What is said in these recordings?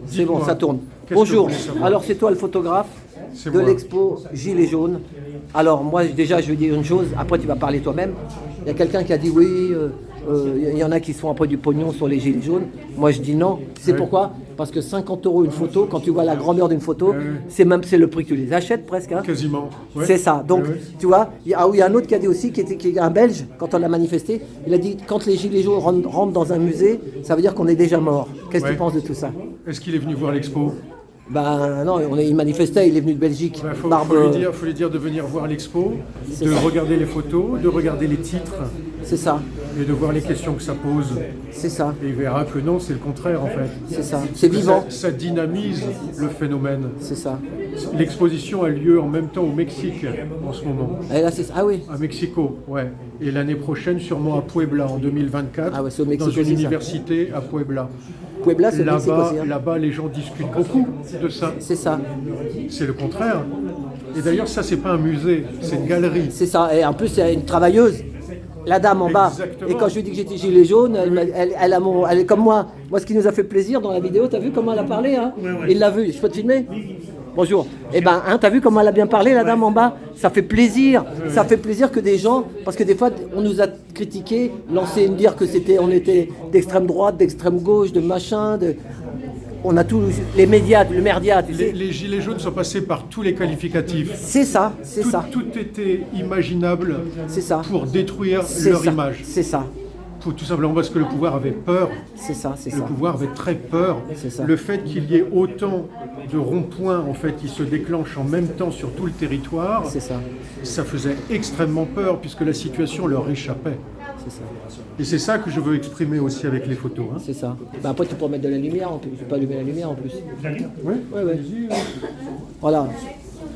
C'est bon, ça tourne. Qu'est-ce que Bonjour. vous voulez savoir? Alors, c'est toi le photographe C'est de moi. l'expo Gilets jaunes. Alors, moi, déjà, je vais dire une chose. Après, tu vas parler toi-même. Il y a quelqu'un qui a dit oui, il y en a qui se font après du pognon sur les Gilets jaunes. Moi, je dis non. C'est Ouais. pourquoi? Parce que 50 € une photo, quand tu vois la grandeur d'une photo, c'est le prix que tu les achètes presque. Hein. Quasiment. Ouais. C'est ça. Donc, Ouais. tu vois, il y a un autre qui a dit aussi, qui est un Belge, quand on l'a manifesté, il a dit quand les Gilets jaunes rentrent dans un musée, ça veut dire qu'on est déjà mort. Qu'est-ce que Ouais. tu penses de tout ça? Est-ce qu'il est venu voir l'expo? Ben non, il manifestait, il est venu de Belgique. Il faut Barbe, lui dire de venir voir l'expo, C'est de ça. regarder les photos, de regarder les titres C'est ça, et de voir les questions que ça pose. c'est ça, Et il verra que non, c'est le contraire en fait. c'est ça. C'est vivant, Ça dynamise le phénomène. c'est ça. L'exposition a lieu en même temps au Mexique en ce moment. Et là, ah oui, À Mexico, ouais. Et l'année prochaine, sûrement à Puebla en 2024, Ah ouais, c'est au Mexique dans une aussi, ça. université à Puebla. Puebla, c'est le Mexique Là-bas, aussi. Hein. là-bas, les gens discutent beaucoup de ça. C'est ça, C'est le contraire. Et d'ailleurs, ça, c'est pas un musée, c'est une galerie. c'est ça. Et en plus, c'est une travailleuse. La dame en bas. Exactement. Et quand je lui ai dit que j'étais gilet jaune, elle est comme moi. Moi, ce qui nous a fait plaisir dans la vidéo, t'as vu comment elle a parlé hein? Il l'a vu. Je peux te filmer? Bonjour. Eh ben, hein, t'as vu comment elle a bien parlé, la dame en bas? Ça fait plaisir. Ça fait plaisir que des gens, parce que des fois, on nous a critiqué, lancé dire que on était d'extrême droite, d'extrême gauche, de machin, on a tous les médias, le merdia, tu sais. Les gilets jaunes sont passés par tous les qualificatifs. C'est ça, c'est ça, Tout était imaginable c'est ça. pour détruire C'est leur ça, image. c'est ça, Tout simplement parce que le pouvoir avait peur. c'est ça, c'est Le ça. pouvoir avait très peur. C'est ça. Le fait qu'il y ait autant de ronds-points en fait qui se déclenchent en même temps sur tout le territoire, C'est ça, ça faisait extrêmement peur puisque la situation leur échappait. c'est ça, Et c'est ça que je veux exprimer aussi avec les photos. Hein. c'est ça. Ben après, tu peux mettre de la lumière en plus. Tu peux allumer la lumière en plus. Ouais. Ouais. Voilà.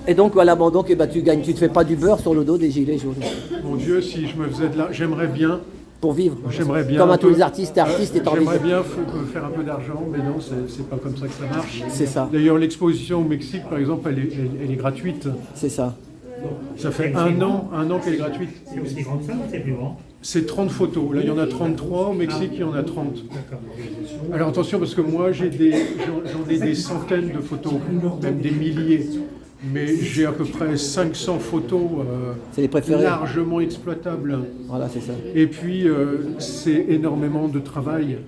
Et donc, voilà, bon, donc, eh ben, tu gagnes, tu te fais pas du beurre sur le dos des gilets jaunes. Mon Dieu, si je me faisais de là, j'aimerais bien. Pour vivre. J'aimerais bien. Comme un à tous peu- les artistes et artistes étant J'aimerais bien faire un peu d'argent, mais non, c'est pas comme ça que ça marche. C'est ça, D'ailleurs, l'exposition au Mexique, par exemple, elle est gratuite. c'est ça. Ça fait un an qu'elle est gratuite. C'est aussi grand que ça ou c'est plus grand? C'est 30 photos. Là, il y en a 33. Au Mexique, il y en a 30. D'accord. Alors attention, parce que moi, j'en ai des centaines de photos, même des milliers. Mais j'ai à peu près 500 photos C'est les préférés. largement exploitables. Voilà, c'est ça. Et puis, c'est énormément de travail.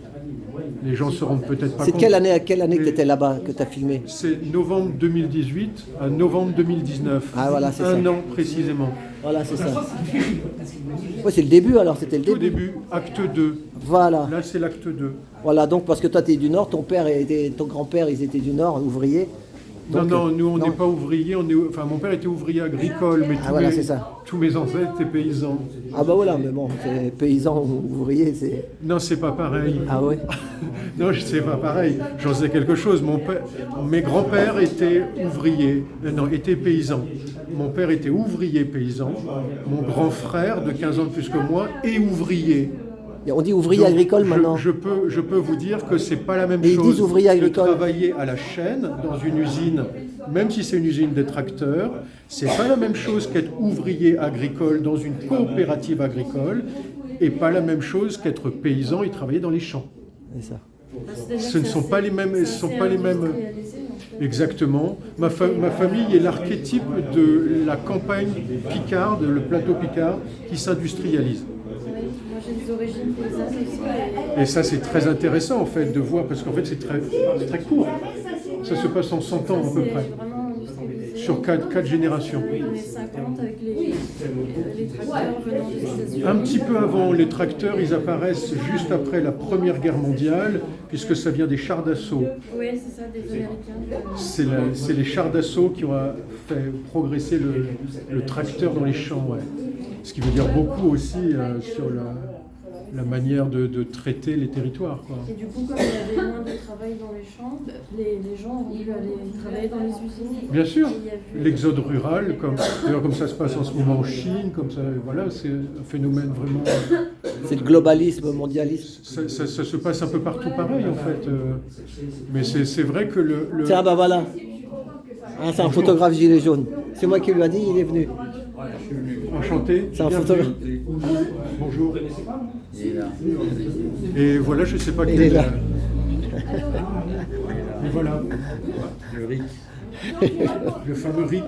Les gens se rendent peut-être pas C'est compte. quelle année que tu étais là-bas, que tu as filmé? C'est novembre 2018 à novembre 2019. Ah, voilà, c'est ça. Un an précisément. Voilà, c'est ça. Ouais, c'est le début alors, c'était le Au début. début, acte 2. Voilà. Là, c'est l'acte 2. Voilà, donc parce que toi, tu es du Nord, ton grand-père, ils étaient du Nord, ouvriers. Non, Donc, non, nous, on non. n'est pas ouvriers. Enfin, mon père était ouvrier agricole, mais voilà, c'est ça. tous mes ancêtres étaient paysans. Ah bah voilà, mais bon, c'est paysan ou ouvrier, c'est... Non, c'est pas pareil. Ah ouais. Non, c'est pas pareil. J'en sais quelque chose. Mes grands-pères étaient ouvriers, non, étaient paysans. Mon père était ouvrier paysan. Mon grand frère, de 15 ans de plus que moi, est ouvrier. On dit ouvrier Donc, agricole maintenant. Je peux vous dire que c'est pas la même Mais ils chose disent ouvrier de agricole. travailler à la chaîne dans une usine, même si c'est une usine de tracteurs. C'est pas la même chose qu'être ouvrier agricole dans une coopérative agricole, et pas la même chose qu'être paysan et travailler dans les champs. C'est ça. Ce ne sont pas les mêmes. Ce sont pas les mêmes. Exactement. Ma famille est l'archétype de la campagne picarde, le plateau picard, qui s'industrialise. Moi j'ai des origines paysannes aussi. Et ça, c'est très intéressant en fait de voir, parce qu'en fait, c'est très court. Ça se passe en 100 ans à peu près, Vraiment industrialisé. sur 4 générations. Dans les 50 avec les tracteurs venant des États-Unis. Un petit peu avant, les tracteurs, ils apparaissent juste après la Première Guerre mondiale, puisque ça vient des chars d'assaut. Oui, c'est ça, des Américains. C'est les chars d'assaut qui ont fait progresser le tracteur dans les champs. Ouais. Ce qui veut dire beaucoup aussi sur la manière de traiter les territoires. Quoi. Et du coup, comme il y avait moins de travail dans les champs, les gens ont dû aller travailler dans les usines. Bien sûr, Et il y avait- l'exode rural, d'ailleurs comme ça se passe en ce moment en Chine, comme ça, voilà, c'est un phénomène vraiment. C'est le globalisme, mondialisme. Ça se passe un peu partout pareil en fait. Mais c'est vrai que le. Tiens, bah voilà. Hein, c'est un photographe gilet jaune. C'est moi qui lui a dit, il est venu. Enchanté. C'est un bienvenue. photographe. Bonjour. Et voilà, je sais pas Il quel. est là. Et voilà, Le RIC. le fameux RIC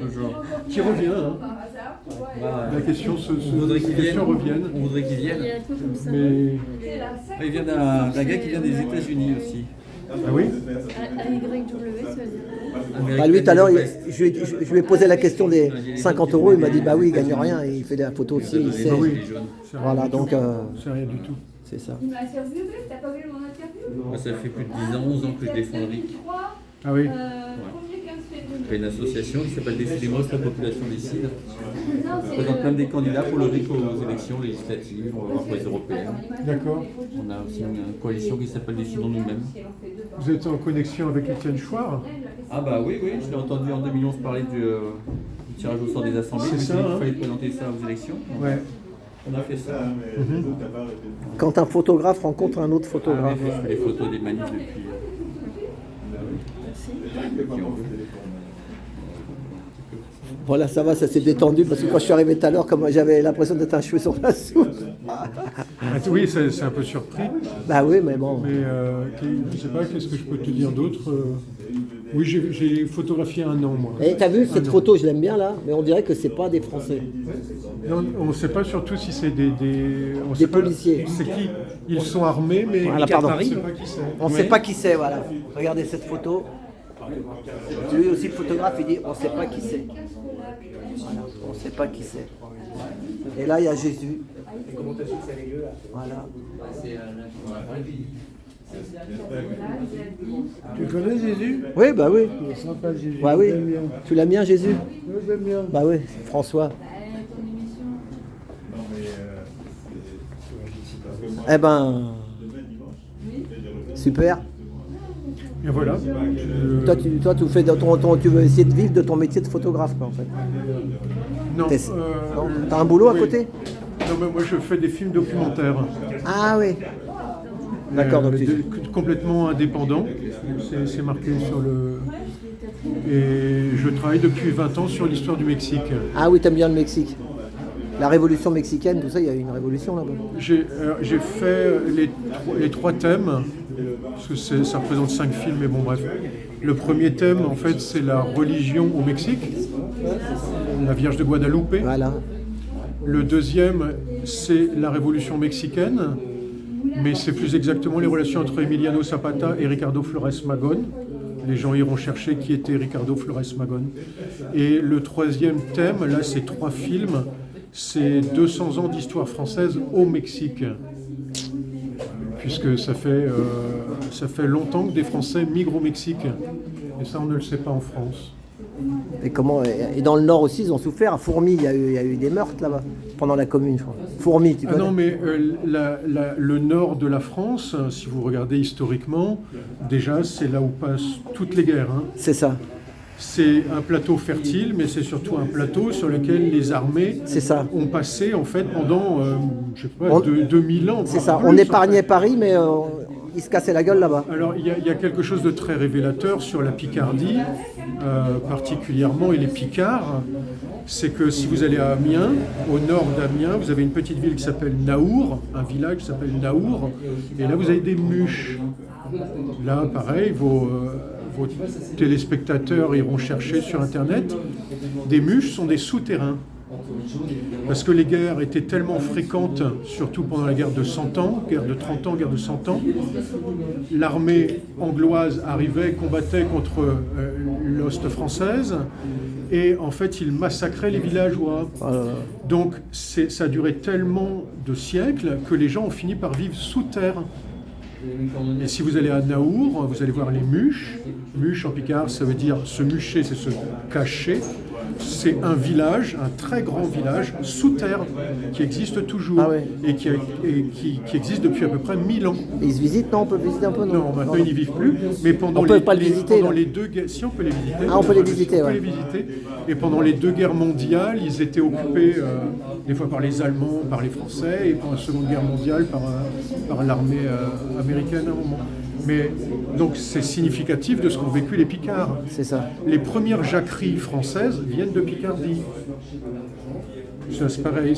Toujours. qui revient. Hein. Bah, La question, on voudrait qu'il vienne. revienne. On voudrait qu'il Il vienne. est un peu comme ça. Mais Il vient d'un gars qui vient des États-Unis aussi. ah oui. AYW, ça veut dire. Bah, lui, tout à l'heure, je lui ai posé la question des 50 €. Il m'a dit, bah oui, il gagne rien. Il fait des photos aussi. Il sait. Bah oui. C'est rien Voilà, du donc tout. C'est rien du tout. c'est ça. Il m'a interviewé, t'as pas vu mon interview? Moi, ça fait plus de 10 ans, 11 ans que je défends le RIC. Ah oui. 1er 15 février. Il y a une association qui s'appelle Décidez-moi si la population décide. Non, On c'est présente plein des candidats pour le RIC aux élections législatives, on va voir pour les européennes. D'accord. On a aussi une coalition qui s'appelle Décidons nous-mêmes. Vous êtes en connexion avec Étienne Chouard? Ah bah oui, je l'ai entendu en 2011 parler du tirage au sort des assemblées. C'est Il ça, m'a dit qu'il hein. fallait présenter ça aux élections. Ouais. On a fait ça. Quand un photographe rencontre un autre Ah, photographe. je fais les photos des manifs depuis. Voilà, ça va, ça s'est détendu parce que quand je suis arrivé tout à l'heure, comme j'avais l'impression d'être un cheveu sur la soupe. Ah, oui, c'est un peu surpris. Bah oui, mais bon. Mais je sais pas, qu'est-ce que je peux te dire d'autre Oui, j'ai photographié un an, moi. Et t'as vu cette Un an. photo, je l'aime bien là, mais on dirait que c'est pas des Français. Non, on ne sait pas surtout si c'est on Des sait pas policiers. C'est qui? Ils sont armés, mais Voilà, pardon. on ne sait pas qui c'est. On sait pas qui c'est, voilà. Regardez cette photo. Lui aussi, le photographe, il dit on sait pas qui c'est. Voilà, on sait pas qui c'est. Et là, il y a Jésus. Voilà. Tu connais Jésus? Oui, bah oui. Il est sympa Jésus. Bah oui. J'aime bien. Tu l'aimes bien, Jésus? Oui, j'aime bien. Bah oui, François. Eh ben, super. Et voilà. Toi, tu veux essayer de vivre de ton métier de photographe, quoi, en fait. Non, Non, t'as un boulot à oui. côté? Non, mais moi je fais des films documentaires. Ah oui. D'accord, donc Complètement indépendant. C'est marqué sur le. Et je travaille depuis 20 ans sur l'histoire du Mexique. Ah oui, t'aimes bien le Mexique. La révolution mexicaine, tout ça, il y a eu une révolution là-bas. J'ai fait les 3 thèmes, parce que ça représente 5 films, mais bon bref. Le premier thème, en fait, c'est la religion au Mexique, la Vierge de Guadalupe. Voilà. Le deuxième, c'est la révolution mexicaine, mais c'est plus exactement les relations entre Emiliano Zapata et Ricardo Flores Magón. Les gens iront chercher qui était Ricardo Flores Magón. Et le troisième thème, là, c'est 3 films. C'est 200 ans d'histoire française au Mexique, puisque ça fait longtemps que des Français migrent au Mexique, et ça on ne le sait pas en France. Et dans le Nord aussi, ils ont souffert. À Fourmi, il y a eu des meurtres là-bas, pendant la Commune, je crois. Fourmi, tu connais? Ah non, mais le nord de la France, si vous regardez historiquement, déjà c'est là où passent toutes les guerres. Hein. C'est ça. C'est un plateau fertile, mais c'est surtout un plateau sur lequel les armées C'est ça. ont passé en fait pendant, je sais pas, 2000 ans. C'est voire ça. plus, On en épargnait fait. Paris, mais ils se cassaient la gueule là-bas. Alors il y a quelque chose de très révélateur sur la Picardie, particulièrement, et les Picards. C'est que si vous allez à Amiens, au nord d'Amiens, vous avez une petite ville qui s'appelle Naour, un village qui s'appelle Naour, et là vous avez des muches. Là, pareil, vos téléspectateurs iront chercher sur Internet. Des muches sont des souterrains. Parce que les guerres étaient tellement fréquentes, surtout pendant la guerre de 100 ans, guerre de 30 ans, guerre de 100 ans, l'armée angloise arrivait, combattait contre l'hoste française, et en fait ils massacraient les villageois. Donc ça a duré tellement de siècles que les gens ont fini par vivre sous terre. Et si vous allez à Naour, vous allez voir les muches. Muche en picard, ça veut dire se mucher, c'est se cacher. C'est un village, un très grand village sous terre qui existe toujours. Ah ouais. Et qui existe depuis à peu près 1000 ans. Ils se visitent, non? On peut visiter un peu, non? Non, maintenant ils n'y vivent plus, mais pendant On peut pas le visiter, pendant là. les 2 guerres, si on peut les visiter, Ah, on peut les visiter, on peut ouais. les visiter. Et pendant les 2 guerres mondiales, ils étaient occupés des fois par les Allemands, par les Français, et pendant la Seconde Guerre mondiale par l'armée américaine à un moment. Mais donc c'est significatif de ce qu'ont vécu les Picards. C'est ça. Les premières jacqueries françaises viennent de Picardie. Ça, c'est pareil,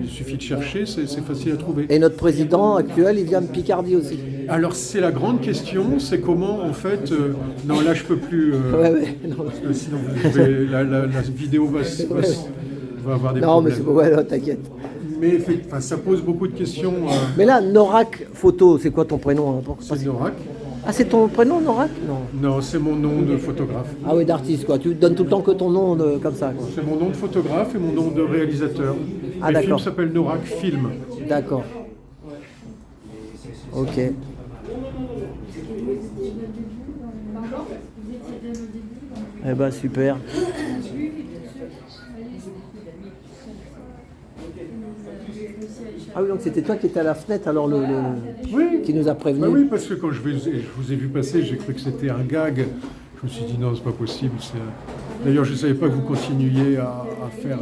il suffit de chercher, c'est facile à trouver. Et notre président actuel, il vient de Picardie aussi. Alors c'est la grande question, c'est comment en fait... non, là je peux plus... Ouais. Non, parce que sinon la vidéo va avoir des non mais problèmes. c'est ouais, non, t'inquiète. Mais enfin, ça pose beaucoup de questions. Mais là, Norak Photo, c'est quoi ton prénom hein, C'est Norak. Ah, c'est ton prénom, Norak? Non. Non, c'est mon nom de photographe. Ah oui, d'artiste, quoi. Tu donnes tout le temps que ton nom comme ça, quoi. C'est mon nom de photographe et mon nom de réalisateur. Ah, Le film d'accord. s'appelle Norak Film. D'accord. Ok. Eh ben, super. Ah oui, donc c'était toi qui étais à la fenêtre, alors Oui. qui nous a prévenu. Bah oui, parce que quand je vous ai vu passer, j'ai cru que c'était un gag. Je me suis dit non, c'est pas possible. D'ailleurs, je ne savais pas que vous continuiez à faire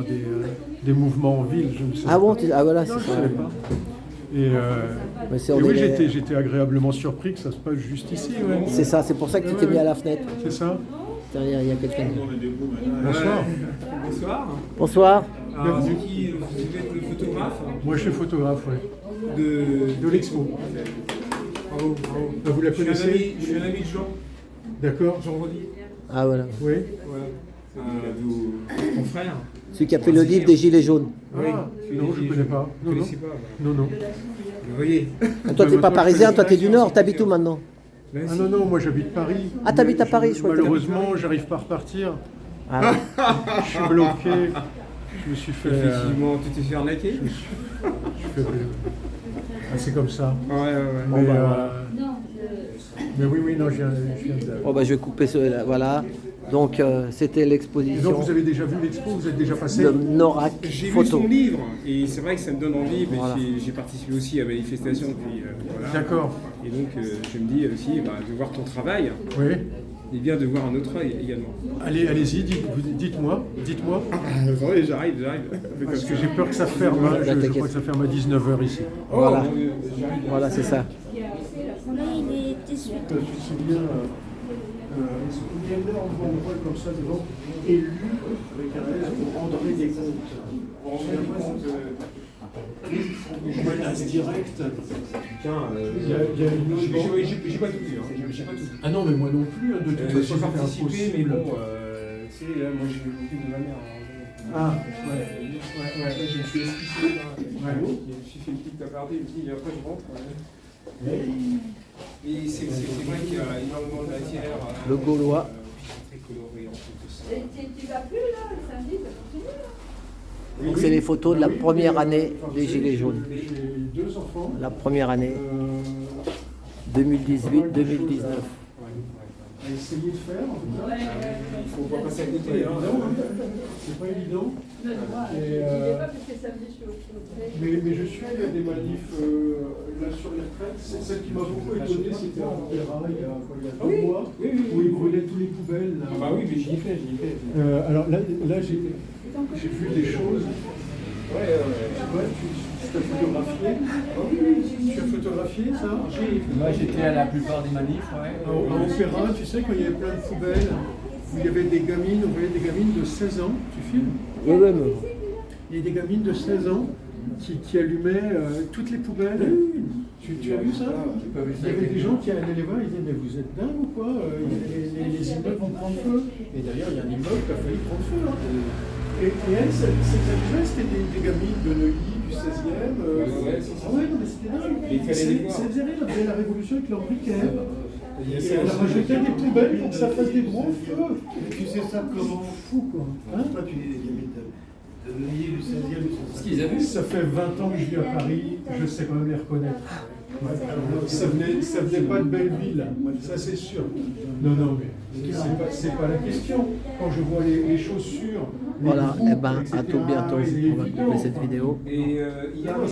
des mouvements en ville. Je ne savais Ah bon, pas. ah voilà, Non, c'est je ça. savais pas. Et, Mais c'est- et on oui, est- j'étais agréablement surpris que ça se passe juste ici. Ouais. C'est ça, c'est pour ça que tu t'es mis à la fenêtre. C'est ça. Derrière, il y a quelqu'un. Bonsoir. Bonsoir. Bonsoir. Alors, c'est qui vous êtes le photographe Moi, je suis photographe, ouais. de... De l'expo. Bravo, bravo. Vous la connaissez? Je suis un ami de Jean, D'accord. Jean Rodi. Ah voilà. Oui. Voilà. Mon frère. Celui qui a fait le livre des Gilets jaunes. Ah, non, je ne connais pas. Vous Non, ne non. connaissez pas Non, non. Vous voyez. Ah, toi, t'es pas parisien, toi, t'es du Nord. T'habites où maintenant? Ah non, non, moi j'habite Paris. Ah, t'habites à Mais Paris, je crois que malheureusement, j'arrive pas à repartir. Ah, Je suis bloqué. Je me suis fait... Effectivement, tu t'es fait arnaquer. c'est comme ça. Ouais, ouais, ouais. Mais, bah, voilà. mais oui, non, je viens de... bon, bah, je vais couper ce. Voilà. Donc, c'était Et l'exposition donc vous avez déjà vu l'expo, vous êtes déjà passé? de Norak J'ai vu Photo. son livre et c'est vrai que ça me donne envie. Mais Voilà. j'ai participé aussi à la manifestation. Puis, voilà. D'accord. Et donc je me dis aussi de voir ton travail Oui. et bien de voir un autre œil également. Allez-y, dites-moi. Attendez, j'arrive. Parce que j'ai peur que ça ferme. Hein. Je crois que ça ferme à 19h ici. Voilà. Oh, Voilà, c'est ça. Tu te souviens, on voit comme ça devant, élu avec un raison pour rendre des comptes. Menace directe. Tiens, Il y a une autre banque. j'ai pas tout vu. J'ai pas tout vu. Ah non, mais moi non plus, hein, de toute façon, J'ai c'est participé, mais impossible. bon, tu sais, là, moi je m'occupe de ma mère. Ah, ouais, là, je me suis esquissé. Je me suis fait une petite tapardée, et après je rentre. Et c'est vrai qu'il y a énormément de matière. Le Gaulois. Très coloré en plus. Tu vas plus là, le samedi, ça continue là. Donc, c'est les photos de la première année des Gilets jaunes. J'ai 2 enfants. La première année, Euh, 2018-2019. à essayer de faire. Il faut pas passer à C'est pas côté. évident, hein. C'est pas évident. Je Et, vais pas parce que samedi, je suis au mais je suis à des manifs là sur les retraites. Celle qui m'a beaucoup étonné, c'était à Montpellier, il y a 2 mois, oui. où ils brûlaient tous les poubelles. Là. Ah bah oui, mais j'y ai fait. Alors là j'ai vu des choses. Ouais, tu as photographié. Tu as photographié ça? Moi j'étais à la plupart des manifs, ouais. À Opéra, tu sais, quand il y avait plein de poubelles, où il y avait des gamines, on voyait des gamines de 16 ans, tu filmes? Oui, oui, mais... Il y a des gamines de 16 ans qui allumaient toutes les poubelles. Tu as vu ça? Il y avait des gens qui allaient les voir, ils disaient mais vous êtes dingue ou quoi? Les immeubles vont prendre feu. Et d'ailleurs, il y a un immeuble qui a failli prendre feu. Hein. Et elles, c'était des gamines de Neuilly, du 16e. Ah ouais, non, mais c'était dingue. Mais il fallait les voir. Ça faisait rire, elles faisaient la révolution avec leur briquet. Et elles rajoutaient des poubelles pour que ça fasse des gros feux. Tu sais ça comment? Fou quoi. Hein? Toi, tu es de Neuilly, du 16e, Ce qu'ils avaient. Ça fait 20 ans que je vis à Paris, je sais quand même les reconnaître. Ouais. Ça venait pas de Belleville, ça c'est sûr. Non, mais c'est pas la question. Quand je vois les chaussures, les Voilà, boucles, et ben, à etc., tout bientôt. et les On va couper cette vidéo. Et il y a